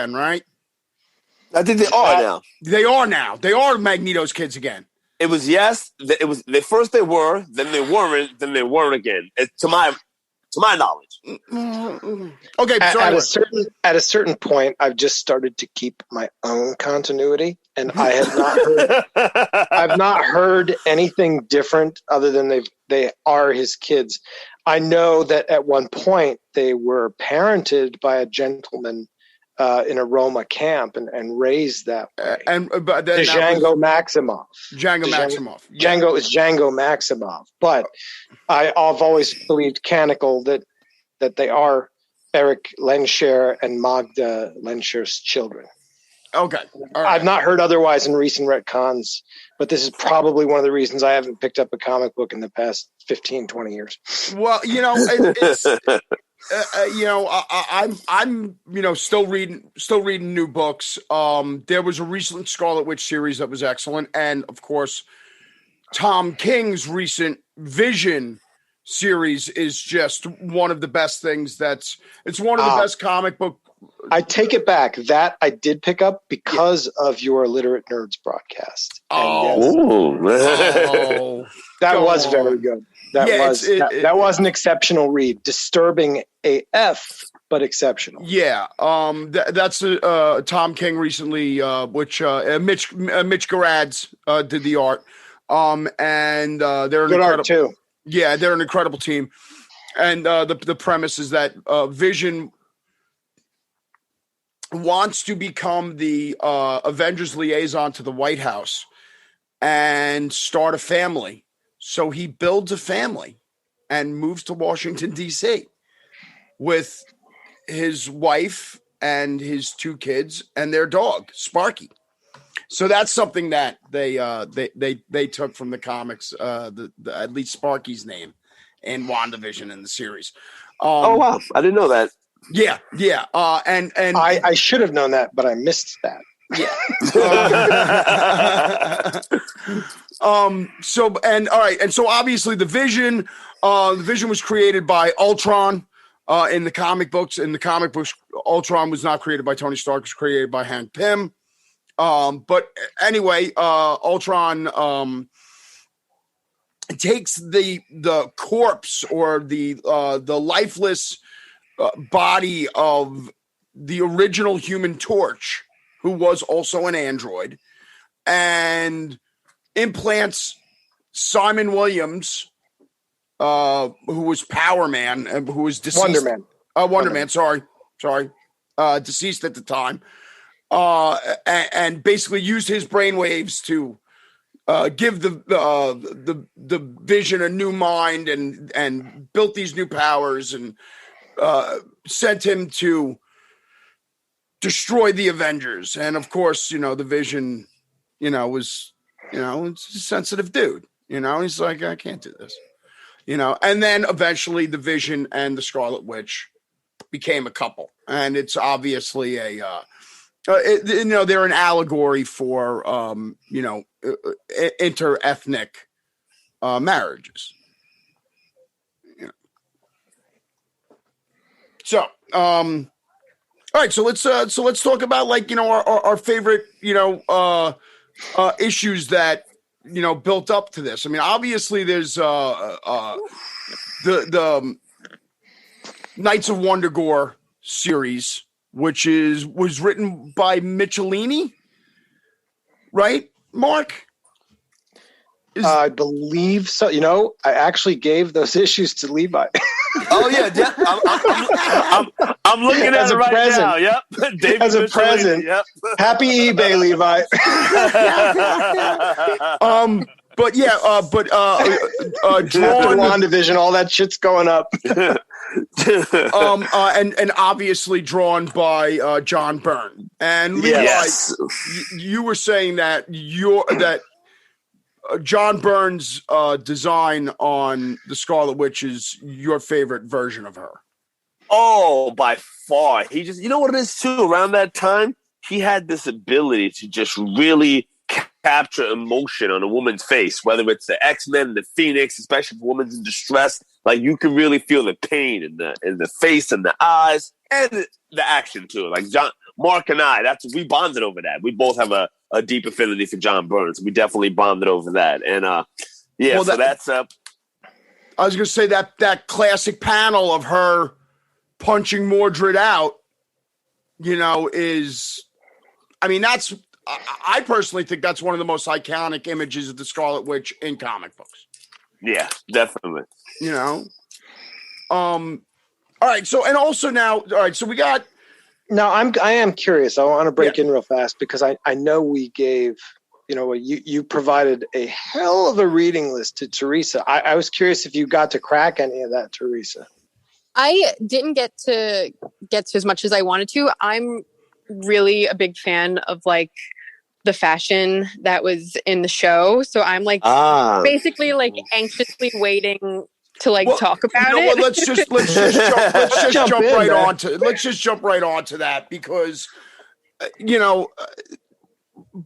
right? I think they are now. They are now. They are Magneto's kids again. It was yes. It was first they were, then they weren't, then they weren't again. To my knowledge. Okay, at a certain point, I've just started to keep my own continuity, and I have not heard. I've not heard anything different other than they are his kids. I know that at one point they were parented by a gentleman in a Roma camp and raised that way. But then Django Maximoff. Maximoff. Yeah. Django is Django Maximoff. But I've always believed canonical that they are Eric Lenscher and Magda Lenscher's children. Okay. All right. I've not heard otherwise in recent retcons, but this is probably one of the reasons I haven't picked up a comic book in the past 15, 20 years. Well, it's I'm still reading new books. There was a recent Scarlet Witch series that was excellent, and of course, Tom King's recent Vision series is just one of the best things. It's one of the best comic book. I take it back. That I did pick up because of your Literate Nerds broadcast. That was very good. That was an exceptional read. Disturbing AF, but exceptional. Yeah. That's Tom King recently, which Mitch Gerads did the art. And they're good art too. Yeah, they're an incredible team. And the premise is that Vision wants to become the Avengers liaison to the White House and start a family. So he builds a family and moves to Washington, D.C. with his wife and his 2 kids and their dog, Sparky. So that's something that they took from the comics, at least Sparky's name in WandaVision in the series. Oh, wow. I didn't know that. Yeah. And I should have known that, but I missed that. Yeah. All right. And so obviously the Vision was created by Ultron in the comic books. In the comic books, Ultron was not created by Tony Stark, it was created by Hank Pym. But anyway, Ultron takes the corpse or the lifeless body of the original Human Torch, who was also an android, and implants Simon Williams, who was Power Man, who was deceased. Wonder Man. Sorry, deceased at the time. And basically used his brainwaves to give the Vision a new mind and built these new powers and sent him to destroy the Avengers. And of course, the Vision, was, it's a sensitive dude. He's like, I can't do this. And then eventually the Vision and the Scarlet Witch became a couple, and it's obviously they're an allegory for inter-ethnic marriages. So, all right. So let's talk about our favorite issues that built up to this. I mean, obviously there's the Knights of Wonder series, which was written by Michelini, right, Mark? I believe so. I actually gave those issues to Levi. Oh yeah, I'm looking at it right present. now. Yep, David as a Michelini, present. Yep. Happy eBay, Levi. But drawn WandaVision, all that shit's going up. And obviously drawn by John Byrne. And Levi, yes. You were saying that John Byrne's design on the Scarlet Witch is your favorite version of her. Oh, by far. He just, what it is too, around that time, he had this ability to just really capture emotion on a woman's face, whether it's the X-Men, the Phoenix, especially if a woman's in distress. Like, you can really feel the pain in the face and the eyes and the action too. Like Mark and I, we bonded over that. We both have a deep affinity for John Burns. We definitely bonded over that. And yeah, well, so that's I was going to say that classic panel of her punching Mordred out, is, I personally think that's one of the most iconic images of the Scarlet Witch in comic books. Yeah, definitely. All right. So, and also now, all right. So we got. Now I am curious. I want to break in real fast because I know we gave, you provided a hell of a reading list to Theresa. I was curious if you got to crack any of that, Theresa. I didn't get to as much as I wanted to. I'm really a big fan of like the fashion that was in the show. So I'm like basically like anxiously waiting to talk about it. Let's just jump right onto that because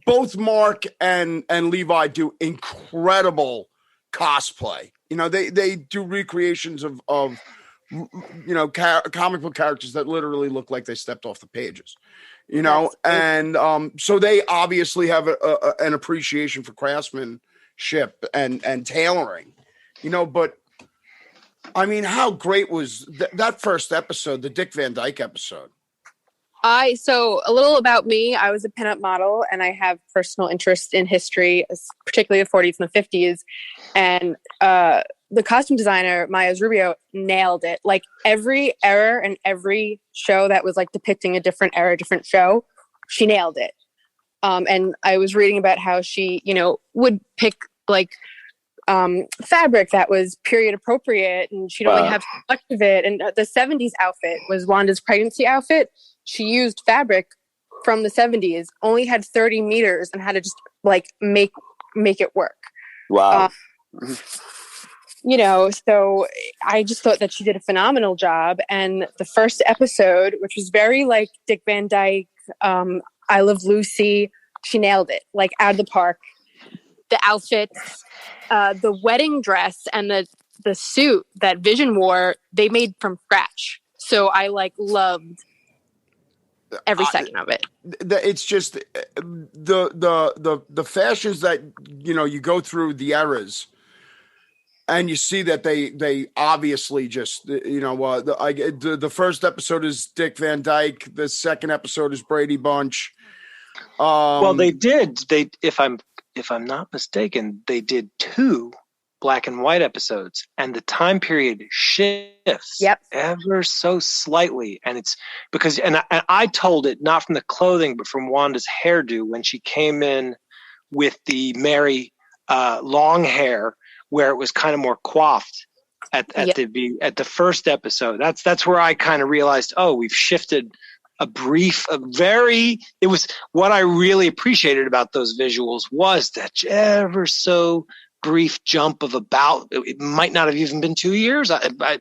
both Marc and Levi do incredible cosplay. They do recreations of comic book characters that literally look like they stepped off the pages. And so they obviously have an appreciation for craftsmanship and tailoring. But how great was that first episode, the Dick Van Dyke episode? So a little about me. I was a pinup model and I have personal interest in history, particularly the 40s and the 50s. And the costume designer, Maya Rubio, nailed it. Like every era and every show that was like depicting a different era, different show, she nailed it. And I was reading about how she, would pick like fabric that was period appropriate and she'd only have so much of it. And the 70s outfit was Wanda's pregnancy outfit. She used fabric from the 70s, only had 30 meters and had to just like make it work. Wow. So I just thought that she did a phenomenal job. And the first episode, which was very like Dick Van Dyke, I Love Lucy, she nailed it, like out of the park. The outfits, the wedding dress and the suit that Vision wore, they made from scratch. So I loved every second of it. It's just the fashions that you go through the eras, and you see that they obviously just the first episode is Dick Van Dyke, the second episode is Brady Bunch. Well, they if I'm not mistaken, they did 2 black and white episodes, and the time period shifts ever so slightly. And it's because, and I told it not from the clothing, but from Wanda's hairdo when she came in with the Mary long hair, where it was kind of more coiffed at the first episode. That's where I kind of realized, we've shifted it was what I really appreciated about those visuals was that ever so brief jump of it might not have even been 2 years. I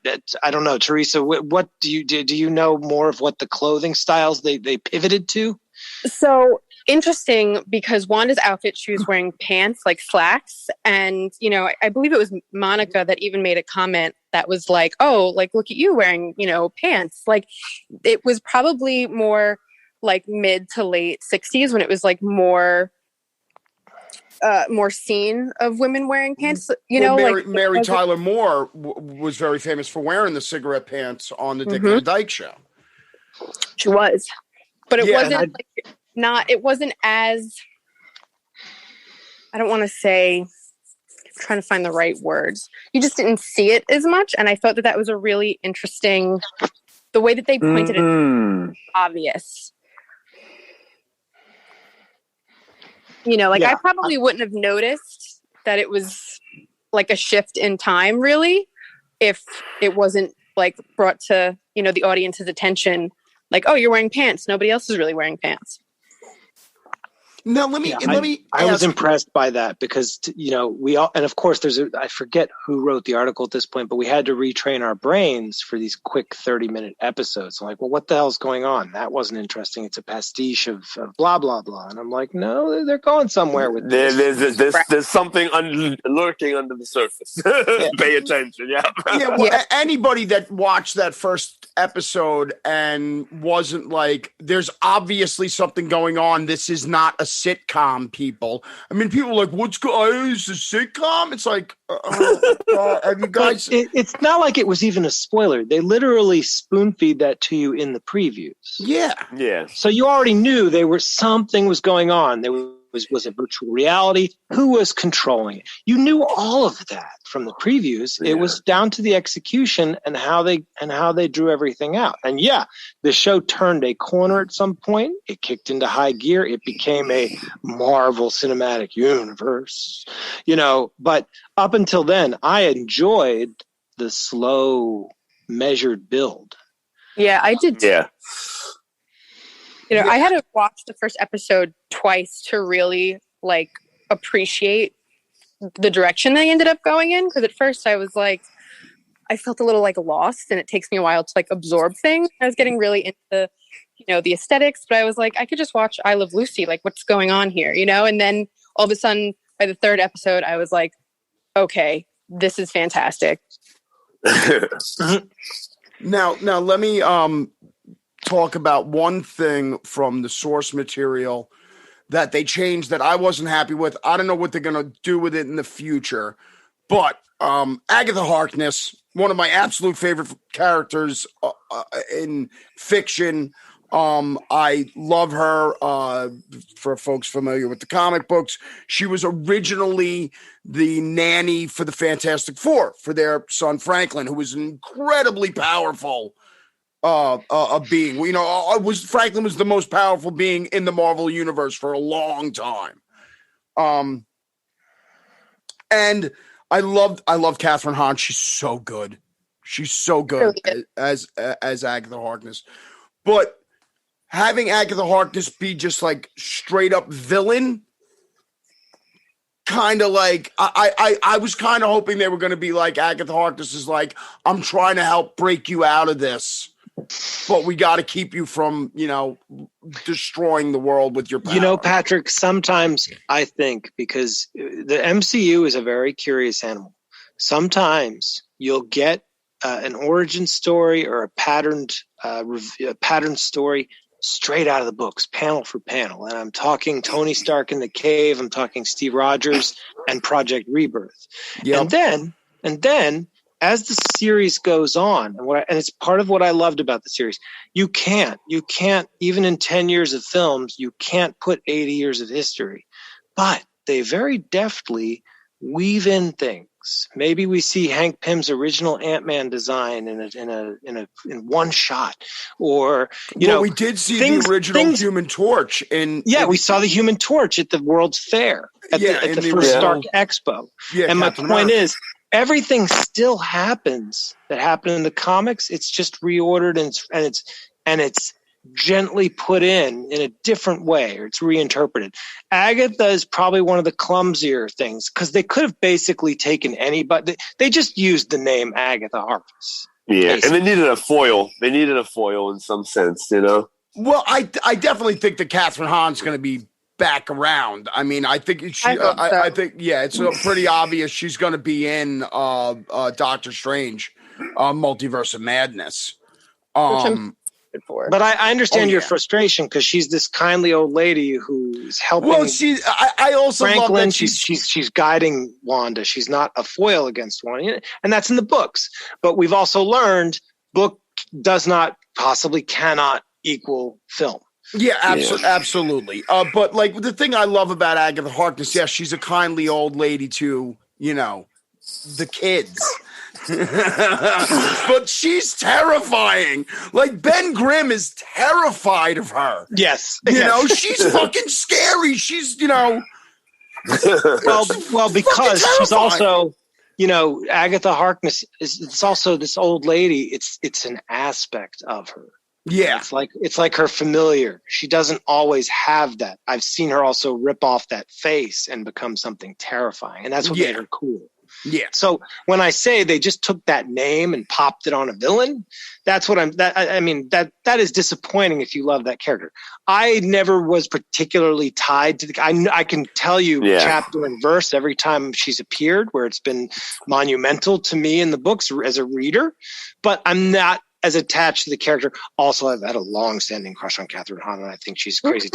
don't know, Theresa, what do you know more of what the clothing styles they pivoted to? So interesting, because Wanda's outfit, she was wearing pants like slacks, and I believe it was Monica that even made a comment that was like, look at you wearing pants. Like it was probably more like mid to late 60s when it was like more seen of women wearing pants. Mary Tyler Moore was very famous for wearing the cigarette pants on the Dick Van Dyke Show. She was, but it wasn't it wasn't as, I don't want to say, I'm trying to find the right words. You just didn't see it as much. And I thought that was a really interesting, the way that they pointed it, obvious. I probably wouldn't have noticed that it was like a shift in time really, if it wasn't like brought to, the audience's attention. Like, you're wearing pants. Nobody else is really wearing pants. Now let me I was ask- impressed by that because we all, and of course I forget who wrote the article at this point, but we had to retrain our brains for these quick 30-minute episodes. I'm like, well, what the hell's going on? That wasn't interesting. It's a pastiche of blah blah blah. And I'm like, no, they're going somewhere with this. There's something lurking under the surface. Pay attention. Yeah. Anybody that watched that first episode and wasn't like, there's obviously something going on. This is not a sitcom, people. I mean, people are like, what's going? Is this a sitcom? It's like, have you guys? It's not like it was even a spoiler. They literally spoon feed that to you in the previews. Yeah. So you already knew something was going on. There was a virtual reality. Who was controlling it? You knew all of that from the previews. Yeah. It was down to the execution and how they drew everything out. And the show turned a corner at some point. It kicked into high gear. It became a Marvel Cinematic Universe, but up until then, I enjoyed the slow, measured build. Yeah, I did. Yeah. I had to watch the first episode twice to really appreciate the direction they ended up going in. Because at first I was like, I felt a little lost, and it takes me a while to absorb things. I was getting really into, the aesthetics, but I was like, I could just watch I Love Lucy. What's going on here? And then all of a sudden by the third episode, I was like, okay, this is fantastic. Now let me talk about one thing from the source material that they changed that I wasn't happy with. I don't know what they're going to do with it in the future, but Agatha Harkness, one of my absolute favorite characters in fiction. I love her. For folks familiar with the comic books, she was originally the nanny for the Fantastic Four for their son Franklin, who was an incredibly powerful a being. Franklin was the most powerful being in the Marvel universe for a long time. And I loved Catherine Hahn. She's so good. She's so good as Agatha Harkness. But having Agatha Harkness be just straight up villain, kind of I was kind of hoping they were going to be Agatha Harkness is I'm trying to help break you out of this, but we got to keep you from, destroying the world with your power. Patrick, sometimes I think, because the MCU is a very curious animal, sometimes you'll get an origin story or a patterned story straight out of the books, panel for panel. And I'm talking Tony Stark in the Cave. I'm talking Steve Rogers and Project Rebirth. Yep. And then as the series goes on, and it's part of what I loved about the series, you can't, even in 10 years of films, you can't put 80 years of history. But they very deftly weave in things. Maybe we see Hank Pym's original Ant-Man design in one shot, or we did see the original Human Torch we saw the Human Torch at the World's Fair at the first Stark Expo. Yeah, and Captain my point America. Is everything still happens that happened in the comics. It's just reordered and it's gently put in a different way, or it's reinterpreted. Agatha is probably one of the clumsier things, because they could have basically taken anybody. They just used the name Agatha Harkness. Yeah, basically. And they needed a foil. They needed a foil in some sense, Well, I definitely think that Catherine Hahn's going to be back around. I mean, I think I think it's pretty obvious she's going to be in Doctor Strange, Multiverse of Madness. For. But I understand your frustration, because she's this kindly old lady who's helping. Well, I also Franklin. love that she's guiding Wanda. She's not a foil against Wanda, and that's in the books. But we've also learned book does not cannot equal film. Yeah, absolutely. But the thing I love about Agatha Harkness, she's a kindly old lady to the kids. But she's terrifying. Ben Grimm is terrified of her. Yes. She's fucking scary. She's, well, because she's also, Agatha Harkness it's also this old lady. It's an aspect of her. Yeah. It's like her familiar. She doesn't always have that. I've seen her also rip off that face and become something terrifying. And that's what made her cool. Yeah. So when I say they just took that name and popped it on a villain, that's what that is disappointing if you love that character. I never was particularly tied to I can tell you chapter and verse every time she's appeared where it's been monumental to me in the books as a reader, but I'm not as attached to the character. Also, I've had a long-standing crush on Catherine Hahn, and I think she's crazy.